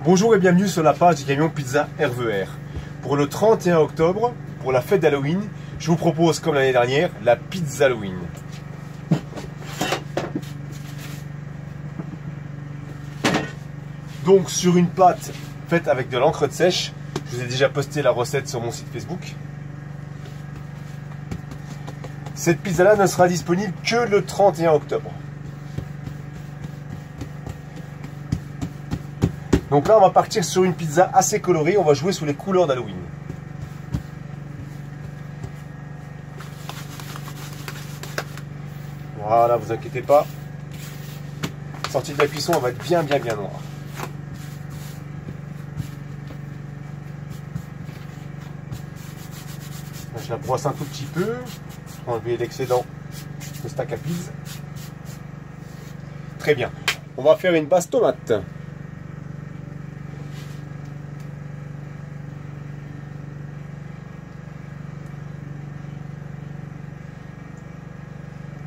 Bonjour et bienvenue sur la page du camion Pizza RVR. Pour le 31 octobre, pour la fête d'Halloween, je vous propose, comme l'année dernière, la pizza Halloween. Donc sur une pâte faite avec de l'encre de sèche, je vous ai déjà posté la recette sur mon site Facebook. Cette pizza-là ne sera disponible que le 31 octobre. Donc là, on va partir sur une pizza assez colorée. On va jouer sous les couleurs d'Halloween. Voilà, vous inquiétez pas. Sortie de la cuisson, on va être bien noir. Je la brosse un tout petit peu. Pour enlever l'excédent de stack à pizza. Très bien. On va faire une base tomate.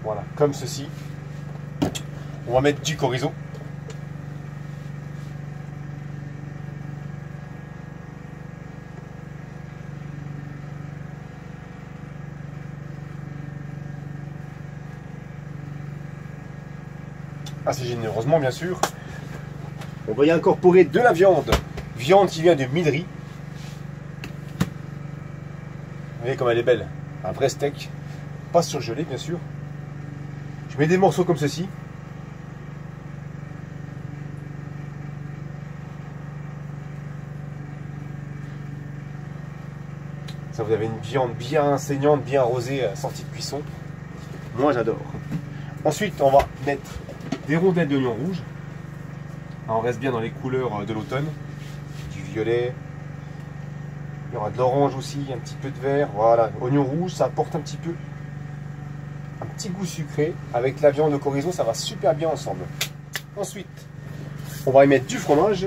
Voilà, comme ceci. On va mettre du chorizo. Assez généreusement, bien sûr. On va y incorporer de la viande. Viande qui vient de Midri. Vous voyez comme elle est belle. Un vrai steak. Pas surgelé, bien sûr. Je mets des morceaux comme ceci. Ça, vous avez une viande bien saignante, bien rosée, sortie de cuisson. Moi, j'adore. Ensuite, on va mettre des rondelles d'oignon rouge. On reste bien dans les couleurs de l'automne. Du violet. Il y aura de l'orange aussi, un petit peu de vert. Voilà, oignon rouge, ça apporte un petit peu un petit goût sucré. Avec la viande de chorizo, ça va super bien ensemble. Ensuite, on va y mettre du fromage,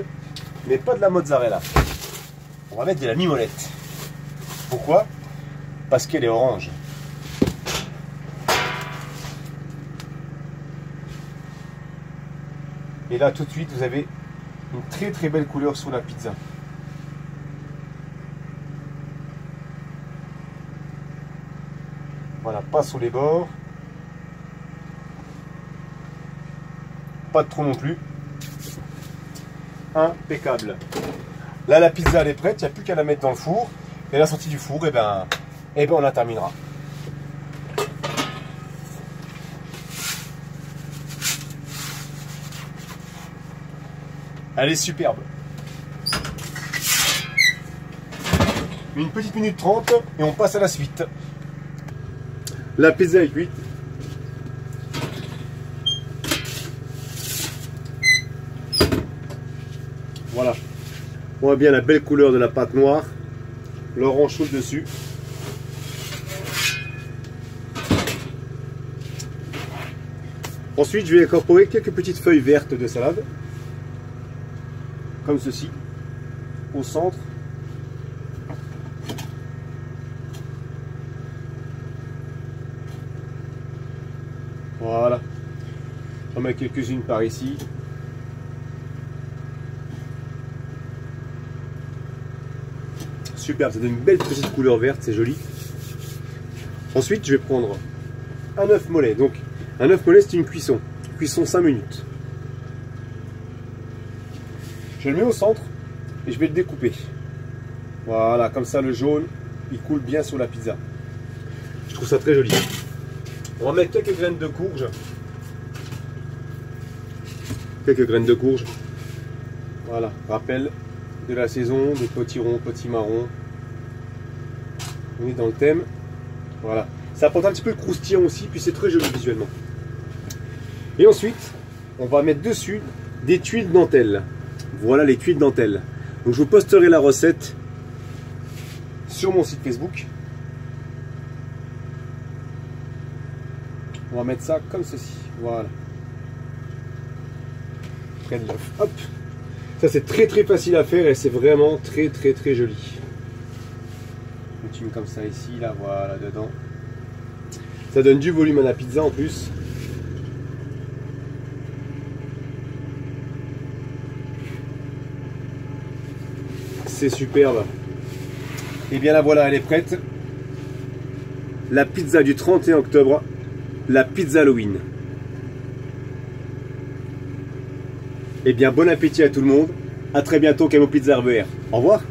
mais pas de la mozzarella. On va mettre de la mimolette. Pourquoi? Parce qu'elle est orange. Et là, tout de suite, vous avez une très belle couleur sur la pizza. Voilà, pas sur les bords. Pas de trop non plus. Impeccable. Là, la pizza, elle est prête. Il n'y a plus qu'à la mettre dans le four. Et à la sortie du four, et ben on la terminera. Elle est superbe. Une petite minute 30 et on passe à la suite. La pizza est cuite. Voilà. On voit bien la belle couleur de la pâte noire. L'orange chaud dessus. Ensuite, je vais incorporer quelques petites feuilles vertes de salade. Comme ceci. Au centre. Voilà. J'en mets quelques-unes par ici. Superbe, ça donne une belle petite couleur verte, c'est joli. Ensuite, je vais prendre un œuf mollet. Donc, un œuf mollet, c'est une cuisson. Cuisson 5 minutes. Je le mets au centre et je vais le découper. Voilà, comme ça, le jaune, il coule bien sur la pizza. Je trouve ça très joli. On va mettre quelques graines de courge. Quelques graines de courge. Voilà, rappel de la saison, des petits ronds, petits marrons. On est dans le thème. Voilà. Ça apporte un petit peu de croustillant aussi, puis c'est très joli visuellement. Et ensuite, on va mettre dessus des tuiles de dentelle. Voilà les tuiles de dentelle. Donc je vous posterai la recette sur mon site Facebook. On va mettre ça comme ceci. Voilà. Près de l'œuf. Hop. Ça c'est très facile à faire et c'est vraiment très joli. On continue comme ça ici, là, voilà, dedans. Ça donne du volume à la pizza en plus. c'est superbe. Et bien la voilà, elle est prête. La pizza du 31 octobre, la pizza Halloween. Et bien bon appétit à tout le monde. À très bientôt, Camo Pizza RBR. Au revoir.